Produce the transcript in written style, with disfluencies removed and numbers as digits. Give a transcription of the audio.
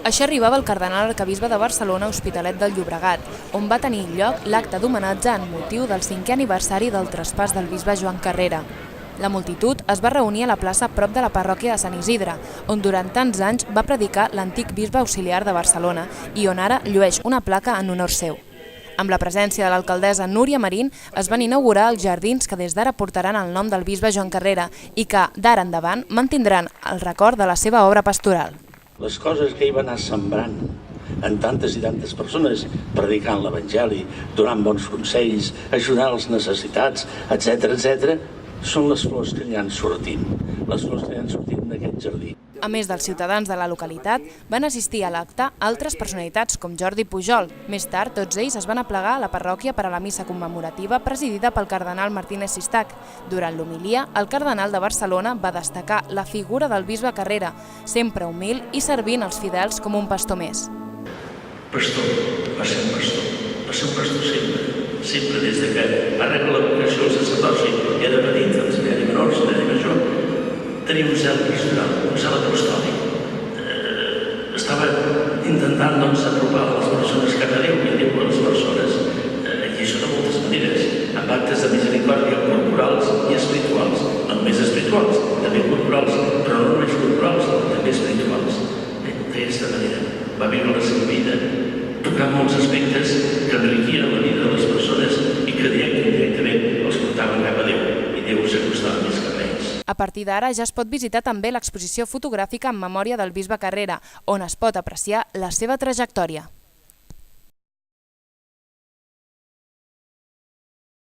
Així arribava el cardenal arquebisbe de Barcelona a Hospitalet del Llobregat, on va tenir lloc l'acte d'homenatge en motiu del 5è aniversari del traspàs del bisbe Joan Carrera. La multitud es va reunir a la plaça prop de la parròquia de Sant Isidre, on durant tants anys va predicar l'antic bisbe auxiliar de Barcelona i on ara llueix una placa en honor seu. Amb la presència de l'alcaldessa Núria Marín es van inaugurar els jardins que des d'ara portaran el nom del bisbe Joan Carrera i que, d'ara endavant, mantindran el record de la seva obra pastoral. Les coses que ell va anar sembrant en tantes i tantes persones, predicant l'Evangeli, donant bons consells, ajudant els necessitats, etc., són les flors que hi han sortint, les flors que hi han sortint d'aquest jardí. A més dels ciutadans de la localitat, van assistir a l'acte altres personalitats com Jordi Pujol. Més tard, tots ells es van aplegar a la parròquia per a la missa commemorativa presidida pel cardenal Martínez Sistac. Durant l'homilia, el cardenal de Barcelona va destacar la figura del bisbe Carrera, sempre humil i servint els fidels com un pastor més. Pastor, va ser un pastor sempre des de que va rebre la vocació al sacerdoci, ja de petit, en seminari menor, seminari major, tenia un zel pastoral, un zel apostòlic. Estava intentant apropar les persones cap a Déu i a Déu a les persones, i això de moltes maneres, amb actes de misericòrdia corporals i espirituals, no només espirituals, també corporals, però no només corporals, també espirituals. D'aquesta manera va viure la seva vida, tocant molts aspectes que enriquien la vida de les persones i que directament els portaven cap a Déu, i Déu s'acostava més cap a ells. A partir d'ara ja es pot visitar també l'exposició fotogràfica en memòria del bisbe Carrera, on es pot apreciar la seva trajectòria.